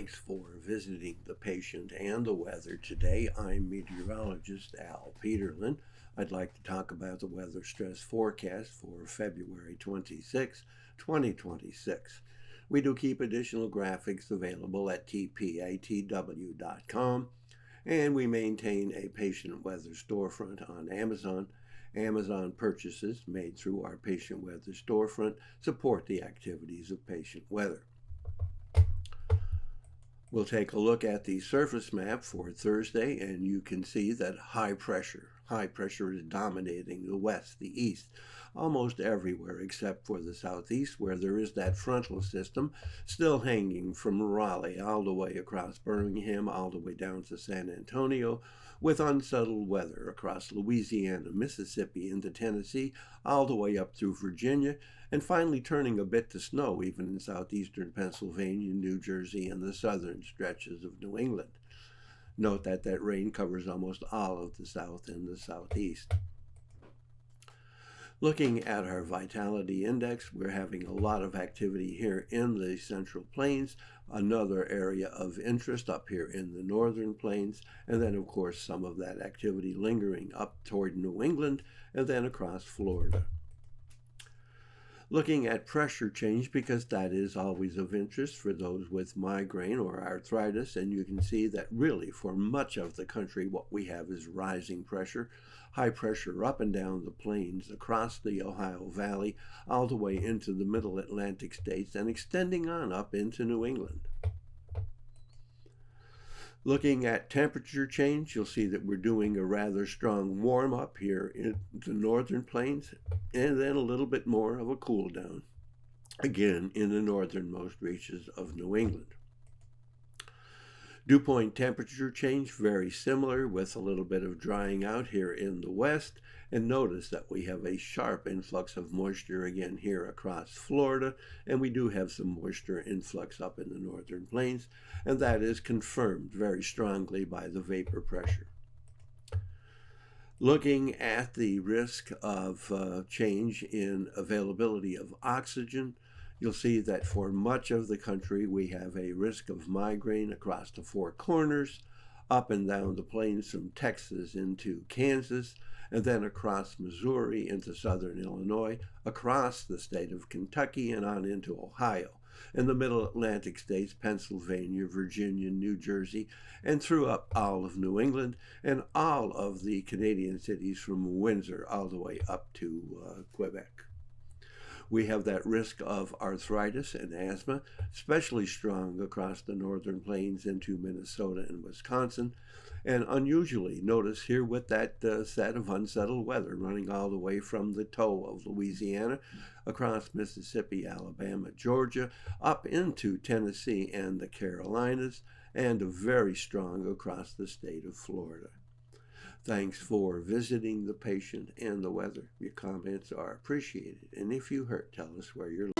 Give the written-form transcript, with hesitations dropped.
Thanks for visiting the patient and the weather today. I'm meteorologist Al Peterlin. I'd like to talk about the weather stress forecast for February 26, 2026. We do keep additional graphics available at tpatw.com, and we maintain a patient weather storefront on Amazon. Amazon purchases made through our patient weather storefront support the activities of patient weather. We'll take a look at the surface map for Thursday, and you can see that high pressure is dominating the west, the east, almost everywhere except for the southeast, where there is that frontal system still hanging from Raleigh all the way across Birmingham, all the way down to San Antonio, with unsettled weather across Louisiana, Mississippi, into Tennessee, all the way up through Virginia, and finally turning a bit to snow even in southeastern Pennsylvania, New Jersey, and the southern stretches of New England. Note that that rain covers almost all of the south and the southeast. Looking at our vitality index, we're having a lot of activity here in the Central Plains, another area of interest up here in the Northern Plains, and then of course some of that activity lingering up toward New England and then across Florida. Looking at pressure change, because that is always of interest for those with migraine or arthritis, and you can see that really for much of the country what we have is rising pressure, high pressure up and down the plains across the Ohio Valley, all the way into the middle Atlantic states and extending on up into New England. Looking at temperature change, you'll see that we're doing a rather strong warm up here in the northern plains, and then a little bit more of a cool down, again in the northernmost reaches of New England. Dew point temperature change, very similar, with a little bit of drying out here in the west. And notice that we have a sharp influx of moisture again here across Florida, and we do have some moisture influx up in the northern plains, and that is confirmed very strongly by the vapor pressure. Looking at the risk of change in availability of oxygen, you'll see that for much of the country we have a risk of migraine across the Four Corners, up and down the plains from Texas into Kansas, and then across Missouri into southern Illinois, across the state of Kentucky and on into Ohio, in the middle Atlantic states, Pennsylvania, Virginia, New Jersey, and through up all of New England, and all of the Canadian cities from Windsor all the way up to Quebec. We have that risk of arthritis and asthma, especially strong across the northern plains into Minnesota and Wisconsin. And unusually, notice here with that set of unsettled weather running all the way from the toe of Louisiana, across Mississippi, Alabama, Georgia, up into Tennessee and the Carolinas, and very strong across the state of Florida. Thanks for visiting the patient and the weather. Your comments are appreciated. And if you hurt, tell us where you're